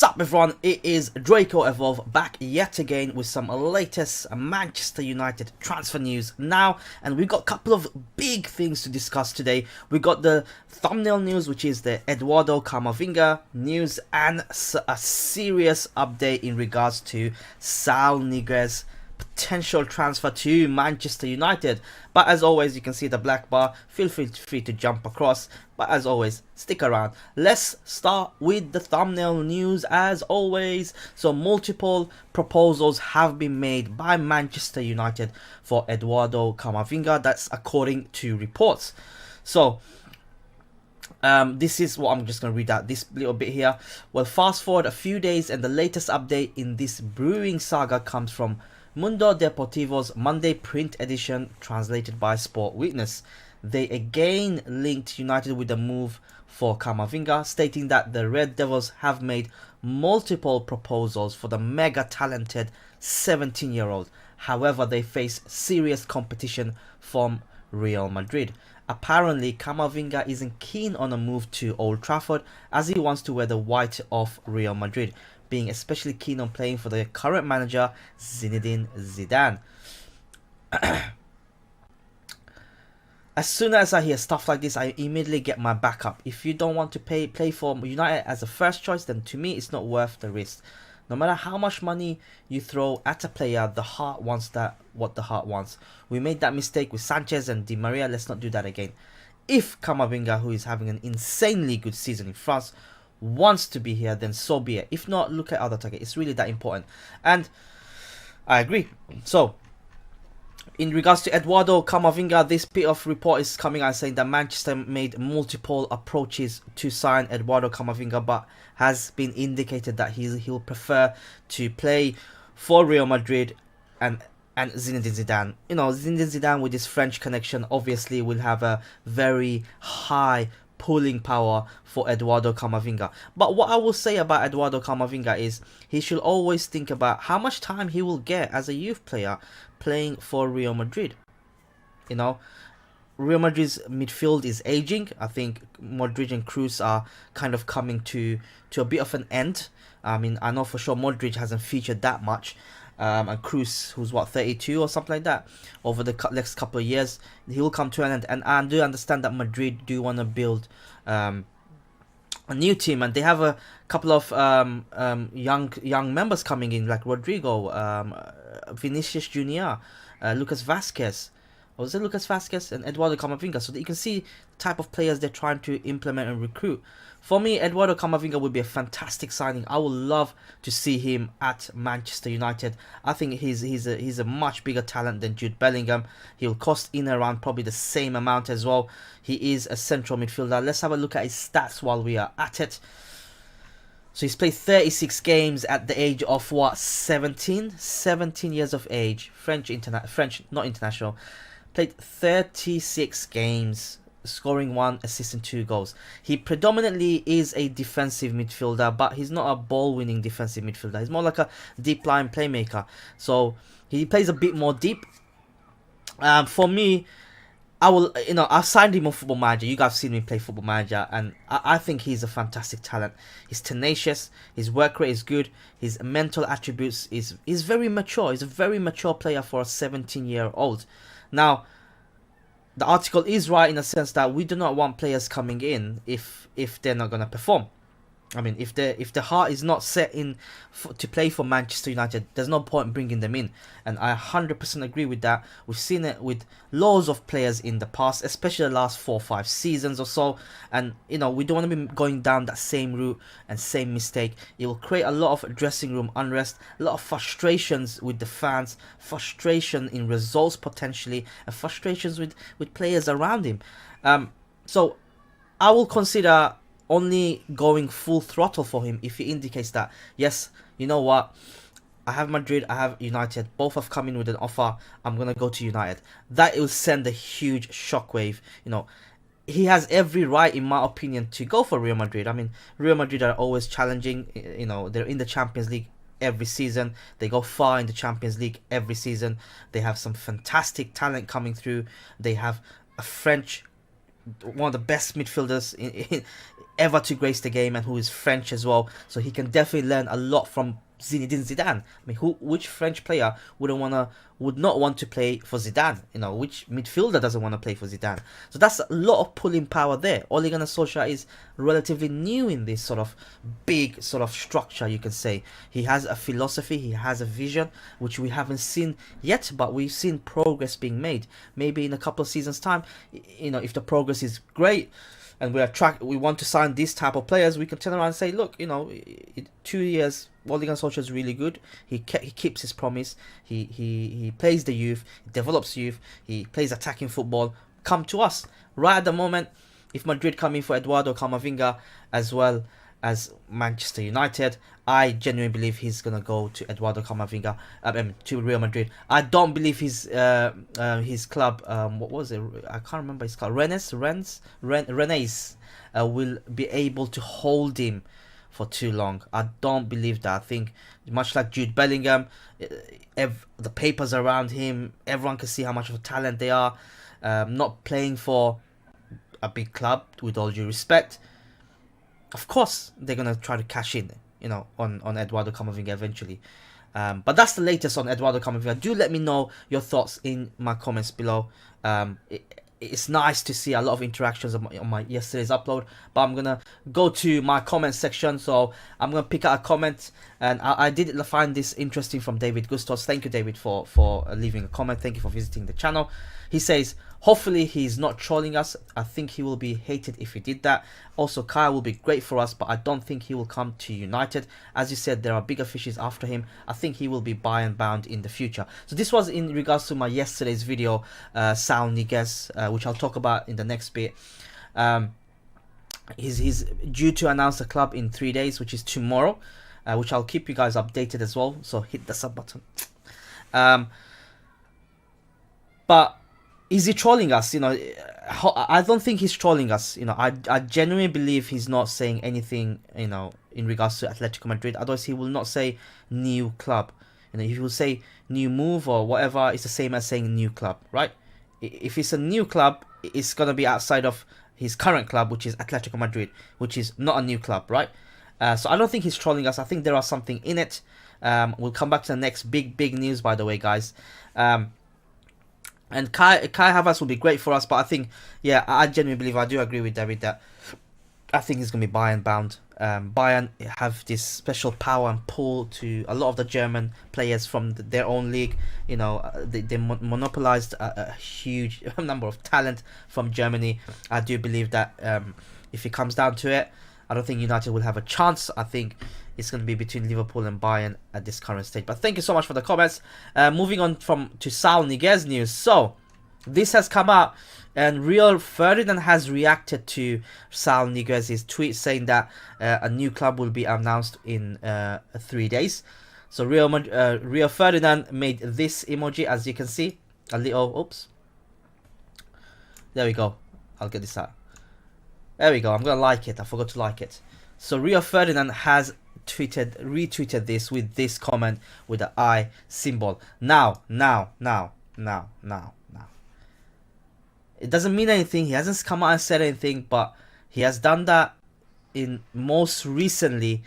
Sup everyone, it is Draco Evolve back yet again with some latest Manchester United transfer news now, and we've got a couple of big things to discuss today. We got the thumbnail news, which is the Eduardo Camavinga news, and a serious update in regards to Saul Niguez potential transfer to Manchester United. But as always, you can see the black bar, feel free to jump across, but as always, stick around. Let's start with the thumbnail news as always. So multiple proposals have been made by Manchester United for Eduardo Camavinga. That's according to reports. So this is what I'm just going to read out this little bit here. Well, fast forward a few days and the latest update in this brewing saga comes from Mundo Deportivo's Monday print edition, translated by Sport Witness. They again linked United with the move for Camavinga, stating that the Red Devils have made multiple proposals for the mega talented 17-year-old. However, they face serious competition from Real Madrid. Apparently, Camavinga isn't keen on a move to Old Trafford as he wants to wear the white of Real Madrid, being especially keen on playing for the current manager Zinedine Zidane. As soon as I hear stuff like this, I immediately get my backup. If you don't want to play for United as a first choice, then to me it's not worth the risk. No matter how much money you throw at a player, the heart wants what the heart wants. We made that mistake with Sanchez and Di Maria. Let's not do that again. If Camavinga, who is having an insanely good season in France, wants to be here, then so be it. If not, look at other targets. It's really that important. And I agree. So in regards to Eduardo Camavinga, this bit of report is coming out saying that Manchester made multiple approaches to sign Eduardo Camavinga, but has been indicated that he'll prefer to play for Real Madrid and Zinedine Zidane. You know, Zinedine Zidane with his French connection obviously will have a very high pulling power for Eduardo Camavinga. But what I will say about Eduardo Camavinga is he should always think about how much time he will get as a youth player playing for Real Madrid. You know, Real Madrid's midfield is aging. I think Modric and Kroos are kind of coming to a bit of an end. I mean, I know for sure Modric hasn't featured that much. And Kroos, who's what, 32 or something like that, over the next couple of years, he will come to an end. And I do understand that Madrid do want to build a new team, and they have a couple of young members coming in, like Rodrigo, Vinicius Junior, Lucas Vasquez. Or was it Lucas Vasquez and Eduardo Camavinga? So that you can see the type of players they're trying to implement and recruit. For me, Eduardo Camavinga would be a fantastic signing. I would love to see him at Manchester United. I think he's a much bigger talent than Jude Bellingham. He'll cost in around probably the same amount as well. He is a central midfielder. Let's have a look at his stats while we are at it. So he's played 36 games at the age of what, 17 years of age. French, not international. Played 36 games, scoring 1 assist and 2 goals. He predominantly is a defensive midfielder, but he's not a ball-winning defensive midfielder. He's more like a deep line playmaker. So he plays a bit more deep. For me, I've signed him on Football Manager. You guys have seen me play Football Manager, and I think he's a fantastic talent. He's tenacious, his work rate is good, his mental attributes is very mature. He's a very mature player for a 17-year-old. Now, the article is right in the sense that we do not want players coming in if they're not going to perform. I mean, if the heart is not set in to play for Manchester United, there's no point bringing them in. And I 100% agree with that. We've seen it with loads of players in the past, especially the last 4 or 5 seasons or so. And, you know, we don't want to be going down that same route and same mistake. It will create a lot of dressing room unrest, a lot of frustrations with the fans, frustration in results potentially, and frustrations with players around him. So I will consider only going full throttle for him if he indicates that, yes, you know what, I have Madrid, I have United, both have come in with an offer, I'm going to go to United. That will send a huge shockwave. You know, he has every right, in my opinion, to go for Real Madrid. I mean, Real Madrid are always challenging. You know, they're in the Champions League every season. They go far in the Champions League every season. They have some fantastic talent coming through. They have a French, one of the best midfielders in ever to grace the game and who is French as well. So he can definitely learn a lot from Zinedine Zidane. I mean, which French player would not want to play for Zidane? You know, which midfielder doesn't want to play for Zidane? So that's a lot of pulling power there. Ole Gunnar Solskjaer is relatively new in this sort of big sort of structure, you can say. He has a philosophy, he has a vision, which we haven't seen yet, but we've seen progress being made. Maybe in a couple of seasons' time, you know, if the progress is great, and we want to sign these type of players, we can turn around and say, look, you know, 2 years, Ole Gunnar Solskjaer is really good. He keeps his promise. He plays the youth, he develops youth, he plays attacking football. Come to us. Right at the moment, if Madrid come in for Eduardo Camavinga as well as Manchester United, I genuinely believe he's gonna go to Eduardo Camavinga, to Real Madrid. I don't believe his club, what was it? I can't remember his club. Rennes will be able to hold him for too long. I don't believe that. I think much like Jude Bellingham, the papers around him, everyone can see how much of a talent they are. Not playing for a big club, with all due respect. Of course, they're gonna try to cash in, you know, on Eduardo Camavinga eventually. But that's the latest on Eduardo Camavinga. Do let me know your thoughts in my comments below. It's nice to see a lot of interactions on my yesterday's upload, but I'm gonna go to my comment section. So I'm gonna pick out a comment, and I did find this interesting from David Gustos. Thank you, David, for leaving a comment. Thank you for visiting the channel. He says, hopefully he's not trolling us. I think he will be hated if he did that. Also, Kai will be great for us, but I don't think he will come to United. As you said, there are bigger fishes after him. I think he will be Bayern bound in the future. So this was in regards to my yesterday's video, Saul Niguez, which I'll talk about in the next bit. He's due to announce the club in 3 days, which is tomorrow, which I'll keep you guys updated as well. So hit the sub button. But is he trolling us? You know, I don't think he's trolling us. You know, I genuinely believe he's not saying anything, you know, in regards to Atletico Madrid. Otherwise, he will not say new club. You know, if he will say new move or whatever, it's the same as saying new club, right? If it's a new club, it's gonna be outside of his current club, which is Atletico Madrid, which is not a new club, right? So I don't think he's trolling us. I think there are something in it. We'll come back to the next big news, by the way, guys. And Kai Havertz will be great for us, but I think, yeah, I genuinely believe, I do agree with David that I think he's going to be Bayern bound. Bayern have this special power and pull to a lot of the German players from their own league. You know, they monopolized a huge number of talent from Germany. I do believe that if it comes down to it, I don't think United will have a chance. I think it's going to be between Liverpool and Bayern at this current stage. But thank you so much for the comments. Moving on to Saul Niguez news. So this has come out, and Rio Ferdinand has reacted to Saul Niguez's tweet, saying that a new club will be announced in 3 days. So Rio Ferdinand made this emoji, as you can see, a little, oops, there we go, I'll get this out. There we go, I'm gonna like it, I forgot to like it. So Rio Ferdinand has retweeted this with this comment with the eye symbol. Now. It doesn't mean anything. He hasn't come out and said anything, but he has done that in most recently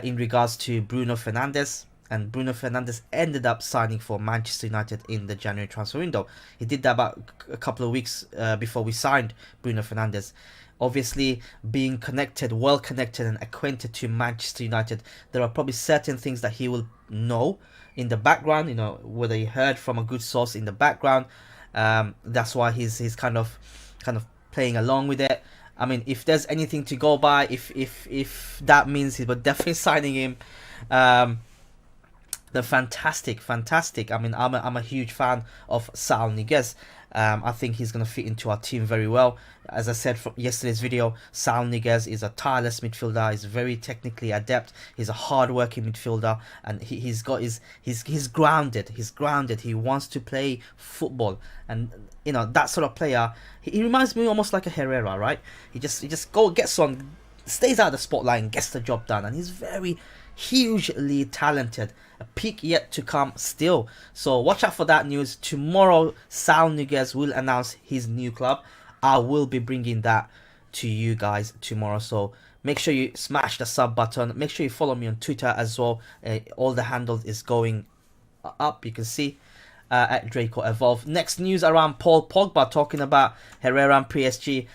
in regards to Bruno Fernandes. And Bruno Fernandes ended up signing for Manchester United in the January transfer window. He did that about a couple of weeks before we signed Bruno Fernandes. Obviously, being well connected and acquainted to Manchester United, there are probably certain things that he will know in the background, you know, whether he heard from a good source in the background. That's why he's kind of playing along with it. I mean, if there's anything to go by, if that means he was definitely signing him, then fantastic. I mean, I'm a huge fan of Saul Niguez. I think he's going to fit into our team very well. As I said from yesterday's video, Saul Niguez is a tireless midfielder. He's very technically adept. He's a hard-working midfielder, and he's grounded. He's grounded. He wants to play football, and you know, that sort of player. He reminds me almost like a Herrera, right? He just gets on, stays out of the spotlight, and gets the job done. And he's very hugely talented. A peak yet to come still. So watch out for that news. Tomorrow, Saul Niguez will announce his new club. I will be bringing that to you guys tomorrow. So make sure you smash the sub button. Make sure you follow me on Twitter as well. All the handles is going up, you can see, at Draco Evolve. Next news around Paul Pogba, talking about Herrera and PSG.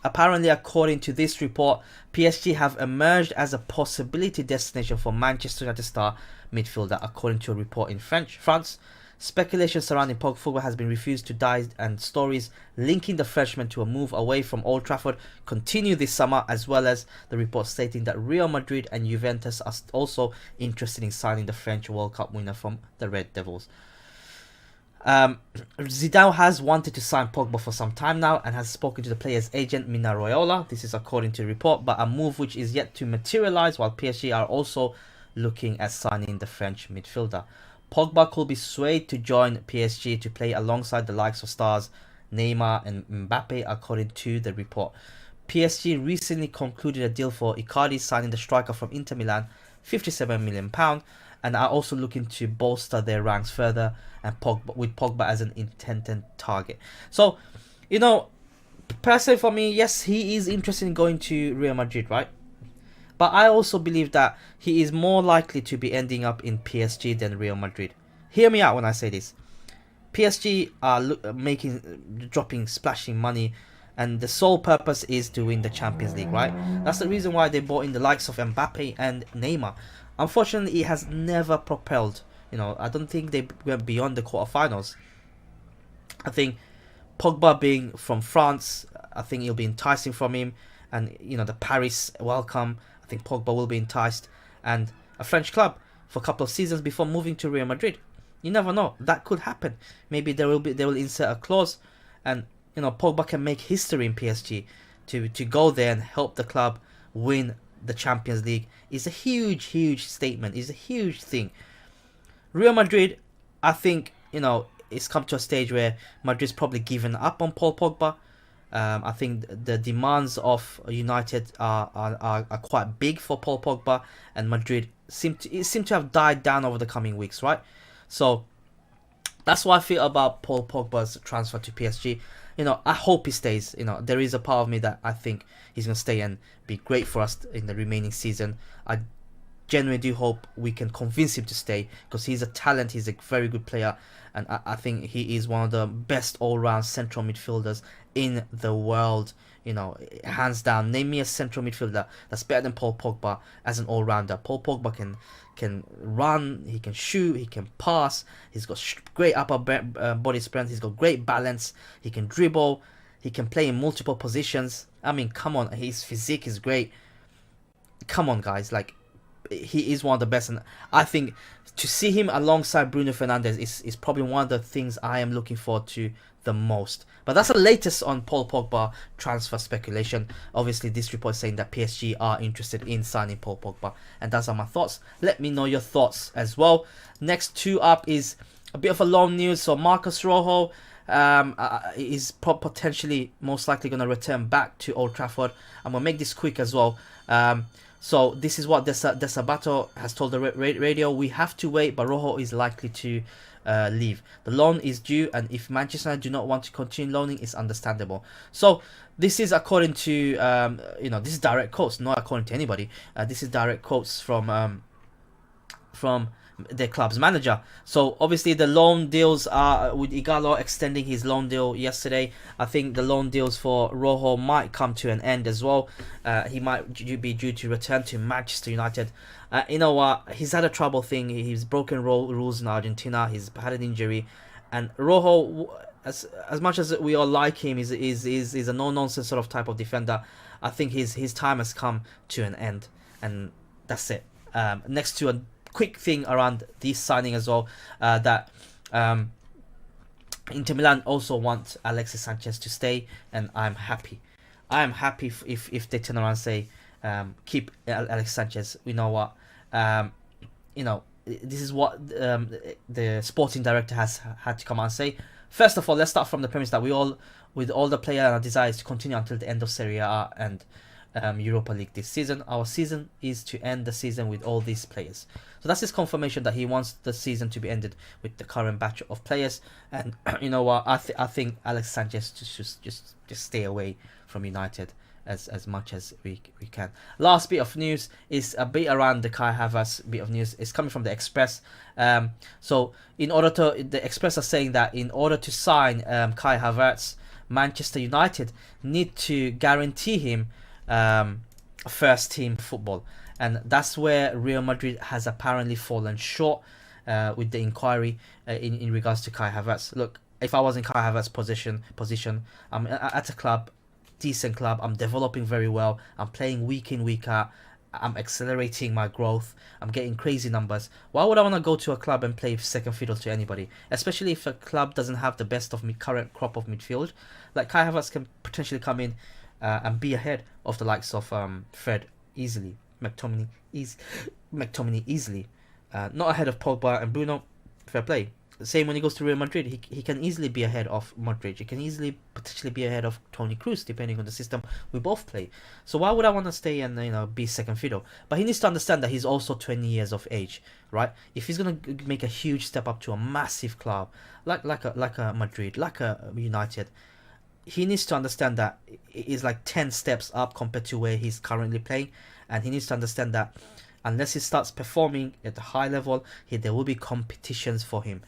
Apparently, according to this report, PSG have emerged as a possibility destination for Manchester United star midfielder, according to a report in France. Speculation surrounding Pogba has been refused to die, and stories linking the Frenchman to a move away from Old Trafford continue this summer, as well as the report stating that Real Madrid and Juventus are also interested in signing the French World Cup winner from the Red Devils. Zidane has wanted to sign Pogba for some time now and has spoken to the player's agent Mina Royola. This is according to the report, but a move which is yet to materialise, while PSG are also looking at signing the French midfielder. Pogba could be swayed to join PSG to play alongside the likes of stars Neymar and Mbappe, according to the report. PSG recently concluded a deal for Icardi, signing the striker from Inter Milan, £57 million, and are also looking to bolster their ranks further, and with Pogba as an intended target. So, you know, personally for me, yes, he is interested in going to Real Madrid, right? But I also believe that he is more likely to be ending up in PSG than Real Madrid. Hear me out when I say this. PSG are dropping, splashing money, and the sole purpose is to win the Champions League, right? That's the reason why they bought in the likes of Mbappe and Neymar. Unfortunately, it has never propelled. You know, I don't think they went beyond the quarterfinals. I think Pogba being from France, I think it'll be enticing from him. And, you know, the Paris welcome, I think Pogba will be enticed. And a French club for a couple of seasons before moving to Real Madrid. You never know. That could happen. Maybe they will insert a clause, and, you know, Pogba can make history in PSG to go there and help the club win the Champions League. Is a huge statement. Is a huge thing. Real Madrid, I think, you know, it's come to a stage where Madrid's probably given up on Paul Pogba. I think the demands of United are quite big for Paul Pogba, and Madrid seem to have died down over the coming weeks, right? So that's what I feel about Paul Pogba's transfer to PSG. You know, I hope he stays. You know, there is a part of me that I think he's going to stay and be great for us in the remaining season. I genuinely do hope we can convince him to stay, because he's a talent, he's a very good player, and I think he is one of the best all-round central midfielders in the world. You know, hands down. Name me a central midfielder that's better than Paul Pogba as an all-rounder. Paul Pogba can run, he can shoot, he can pass, he's got great upper body strength, he's got great balance, he can dribble, he can play in multiple positions. I mean, come on, his physique is great. Come on, guys, like, he is one of the best, and I think to see him alongside Bruno Fernandes is probably one of the things I am looking forward to the most. But that's the latest on Paul Pogba transfer speculation. Obviously, this report is saying that PSG are interested in signing Paul Pogba, and those are my thoughts. Let me know your thoughts as well. Next two up is a bit of a long news. So Marcos Rojo is potentially most likely going to return back to Old Trafford. I'm going to make this quick as well. So this is what De Sabato has told the radio. We have to wait, but Rojo is likely to leave. The loan is due, and if Manchester United do not want to continue loaning, it's understandable. So this is according to, you know, this is direct quotes, not according to anybody. This is direct quotes from their club's manager. So obviously the loan deals are with Igalo extending his loan deal yesterday. I think the loan deals for Rojo might come to an end as well. He might be due to return to Manchester United. You know what? He's had a trouble thing. He's broken rules in Argentina. He's had an injury, and Rojo, as much as we all like him, is a no nonsense sort of type of defender. I think his time has come to an end, and that's it. Next to a quick thing around this signing as well, that Inter Milan also want Alexis Sanchez to stay, and I'm happy. I'm happy if they turn around and say, keep Alexis Sanchez. You know what? You know, this is what the sporting director has had to come out and say. First of all, let's start from the premise that we all, with all the player and our desires to continue until the end of Serie A, and Europa League this season. Our season is to end the season with all these players. So that's his confirmation that he wants the season to be ended with the current batch of players. And you know what? I think Alex Sanchez should just stay away from United as much as we can. Last bit of news is a bit around the Kai Havertz bit of news. It's coming from the Express. So the Express are saying that in order to sign Kai Havertz, Manchester United need to guarantee him first team football, and that's where Real Madrid has apparently fallen short with the inquiry in regards to Kai Havertz. Look, if I was in Kai Havertz's position, I'm at a club, decent club, I'm developing very well, I'm playing week in, week out, I'm accelerating my growth, I'm getting crazy numbers. Why would I want to go to a club and play second fiddle to anybody? Especially if a club doesn't have the best of current crop of midfield. Like Kai Havertz can potentially come in and be ahead of the likes of Fred easily, McTominay easily, not ahead of Pogba and Bruno. Fair play. Same when he goes to Real Madrid, he can easily be ahead of Modric. He can easily potentially be ahead of Toni Kroos, depending on the system we both play. So why would I want to stay and be second fiddle? But he needs to understand that he's also 20 years of age, right? If he's gonna make a huge step up to a massive club like a Madrid, like a United, he needs to understand that it is like 10 steps up compared to where he's currently playing, and he needs to understand that unless he starts performing at a high level, there will be competitions for him.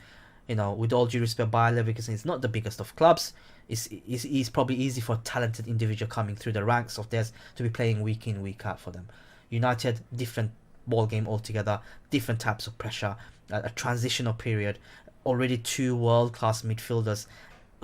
With all due respect, Bayer Leverkusen is not the biggest of clubs. It's probably easy for a talented individual coming through the ranks of theirs to be playing week in, week out for them. United, different ball game altogether, different types of pressure, a transitional period, already 2 world-class midfielders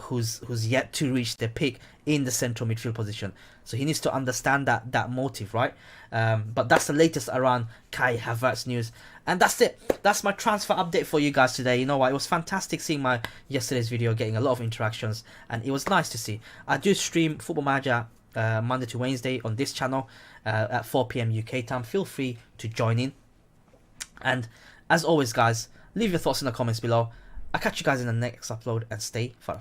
who's yet to reach their peak in the central midfield position. So he needs to understand that motive, right? But that's the latest around Kai Havertz news. And that's it. That's my transfer update for you guys today. You know what? It was fantastic seeing my yesterday's video, getting a lot of interactions, and it was nice to see. I do stream Football Manager Monday to Wednesday on this channel at 4 PM UK time. Feel free to join in. And as always, guys, leave your thoughts in the comments below. I'll catch you guys in the next upload, and stay fire.